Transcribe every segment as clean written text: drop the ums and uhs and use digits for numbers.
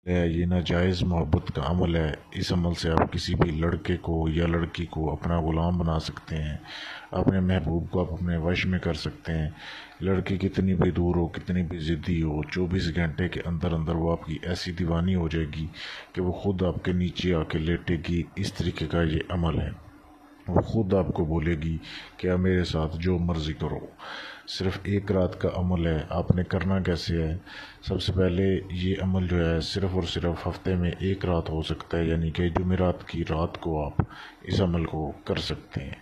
یہ ناجائز محبت کا عمل ہے۔ اس عمل سے آپ کسی بھی لڑکے کو یا لڑکی کو اپنا غلام بنا سکتے ہیں، اپنے محبوب کو آپ اپنے وش میں کر سکتے ہیں۔ لڑکی کتنی بھی دور ہو، کتنی بھی ضدی ہو، 24 گھنٹے کے اندر اندر وہ آپ کی ایسی دیوانی ہو جائے گی کہ وہ خود آپ کے نیچے آ کے لیٹے گی۔ اس طریقے کا یہ عمل ہے، وہ خود آپ کو بولے گی کہ آپ میرے ساتھ جو مرضی کرو۔ صرف ایک رات کا عمل ہے۔ آپ نے کرنا کیسے ہے؟ سب سے پہلے یہ عمل جو ہے صرف اور صرف ہفتے میں ایک رات ہو سکتا ہے، یعنی کہ جمعرات کی رات کو آپ اس عمل کو کر سکتے ہیں۔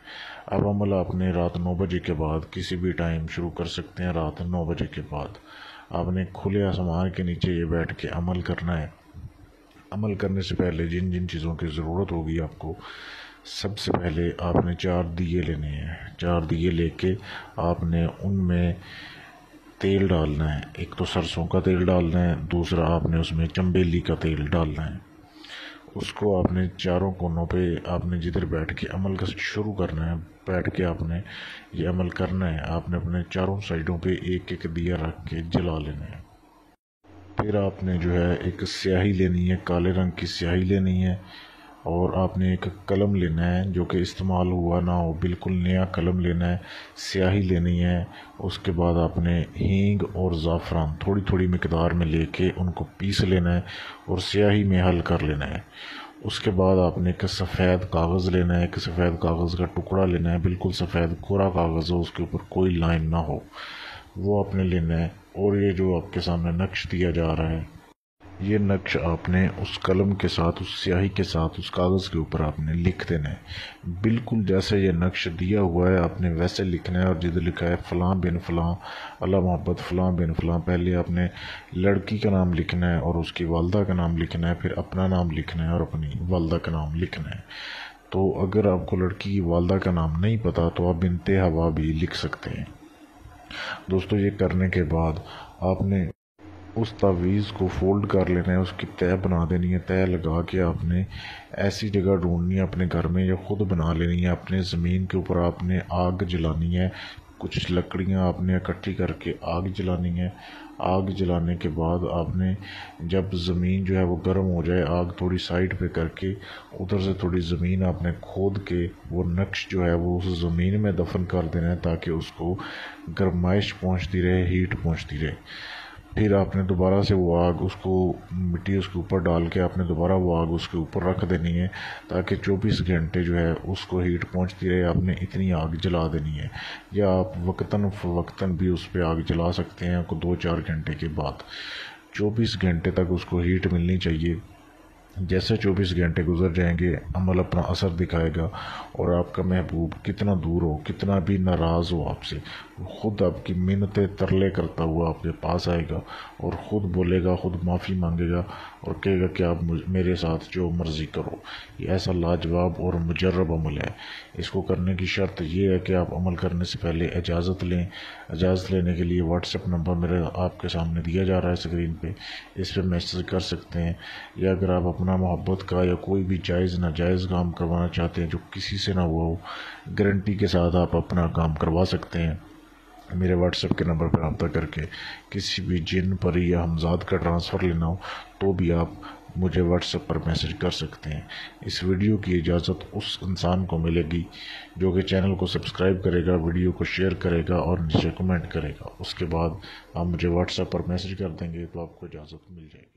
اب عمل آپ نے رات 9 بجے کے بعد کسی بھی ٹائم شروع کر سکتے ہیں۔ رات 9 بجے کے بعد آپ نے کھلے آسمان کے نیچے یہ بیٹھ کے عمل کرنا ہے۔ عمل کرنے سے پہلے جن جن چیزوں کی ضرورت ہوگی آپ کو، سب سے پہلے آپ نے 4 دیے لینے ہیں۔ 4 دیے لے کے آپ نے ان میں تیل ڈالنا ہے۔ ایک تو سرسوں کا تیل ڈالنا ہے، دوسرا آپ نے اس میں چنبیلی کا تیل ڈالنا ہے۔ اس کو آپ نے چاروں کونوں پہ آپ نے جدھر بیٹھ کے عمل کا شروع کرنا ہے، بیٹھ کے آپ نے یہ عمل کرنا ہے۔ آپ نے اپنے چاروں سائڈوں پہ ایک ایک دیا رکھ کے جلا لینا ہے۔ پھر آپ نے جو ہے ایک سیاہی لینی ہے، کالے رنگ کی سیاہی لینی ہے، اور آپ نے ایک قلم لینا ہے جو کہ استعمال ہوا نہ ہو، بالکل نیا قلم لینا ہے، سیاہی لینی ہے۔ اس کے بعد آپ نے ہینگ اور زعفران تھوڑی تھوڑی مقدار میں لے کے ان کو پیس لینا ہے اور سیاہی میں حل کر لینا ہے۔ اس کے بعد آپ نے ایک سفید کاغذ لینا ہے، ایک سفید کاغذ کا ٹکڑا لینا ہے، بالکل سفید کورا کاغذ ہو، اس کے اوپر کوئی لائن نہ ہو، وہ آپ نے لینا ہے۔ اور یہ جو آپ کے سامنے نقش دیا جا رہا ہے، یہ نقش آپ نے اس قلم کے ساتھ، اس سیاہی کے ساتھ، اس کاغذ کے اوپر آپ نے لکھ دینا ہے۔ بالکل جیسے یہ نقش دیا ہوا ہے آپ نے ویسے لکھنا ہے، اور جدھر لکھا ہے فلاں بن فلاں اللہ محبت فلاں بن فلاں، پہلے آپ نے لڑکی کا نام لکھنا ہے اور اس کی والدہ کا نام لکھنا ہے، پھر اپنا نام لکھنا ہے اور اپنی والدہ کا نام لکھنا ہے۔ تو اگر آپ کو لڑکی کی والدہ کا نام نہیں پتا تو آپ بنت ہوا بھی لکھ سکتے ہیں۔ دوستو، یہ کرنے کے بعد آپ نے اس تعویذ کو فولڈ کر لینا ہے، اس کی تہہ بنا دینی ہے۔ تہہ لگا کے آپ نے ایسی جگہ ڈھونڈنی ہے اپنے گھر میں، یا خود بنا لینی ہے۔ اپنے زمین کے اوپر آپ نے آگ جلانی ہے، کچھ لکڑیاں آپ نے اکٹھی کر کے آگ جلانی ہے۔ آگ جلانے کے بعد آپ نے جب زمین جو ہے وہ گرم ہو جائے، آگ تھوڑی سائڈ پہ کر کے ادھر سے تھوڑی زمین آپ نے کھود کے وہ نقش جو ہے وہ اس زمین میں دفن کر دینا ہے، تاکہ اس کو گرمائش پہنچتی رہے، ہیٹ پہنچتی رہے۔ پھر آپ نے دوبارہ سے وہ آگ، اس کو مٹی اس کے اوپر ڈال کے آپ نے دوبارہ وہ آگ اس کے اوپر رکھ دینی ہے، تاکہ 24 گھنٹے جو ہے اس کو ہیٹ پہنچتی رہے۔ آپ نے اتنی آگ جلا دینی ہے، یا آپ وقتاً فوقتاً بھی اس پہ آگ جلا سکتے ہیں 2-4 گھنٹے کے بعد۔ 24 گھنٹے تک اس کو ہیٹ ملنی چاہیے۔ جیسے 24 گھنٹے گزر جائیں گے، عمل اپنا اثر دکھائے گا، اور آپ کا محبوب کتنا دور ہو، کتنا بھی ناراض ہو آپ سے، خود آپ کی منتیں ترلے کرتا ہوا آپ کے پاس آئے گا، اور خود بولے گا، خود معافی مانگے گا، اور کہے گا کہ آپ میرے ساتھ جو مرضی کرو۔ یہ ایسا لاجواب اور مجرب عمل ہے۔ اس کو کرنے کی شرط یہ ہے کہ آپ عمل کرنے سے پہلے اجازت لیں۔ اجازت لینے کے لیے واٹس ایپ نمبر میرے آپ کے سامنے دیا جا رہا ہے اسکرین پہ، اس پہ میسج کر سکتے ہیں۔ یا اگر آپ اپنا محبت کا یا کوئی بھی جائز ناجائز کام کروانا چاہتے ہیں جو کسی سے نہ ہوا ہو، گارنٹی کے ساتھ آپ اپنا کام کروا سکتے ہیں۔ میرے واٹس ایپ کے نمبر پر رابطہ کر کے کسی بھی جن، پری یا ہمزاد کا ٹرانسفر لینا ہو تو بھی آپ مجھے واٹس ایپ پر میسج کر سکتے ہیں۔ اس ویڈیو کی اجازت اس انسان کو ملے گی جو کہ چینل کو سبسکرائب کرے گا، ویڈیو کو شیئر کرے گا اور نیچے کمنٹ کرے گا۔ اس کے بعد آپ مجھے واٹس ایپ پر میسج کر دیں گے تو آپ کو اجازت مل جائے گی۔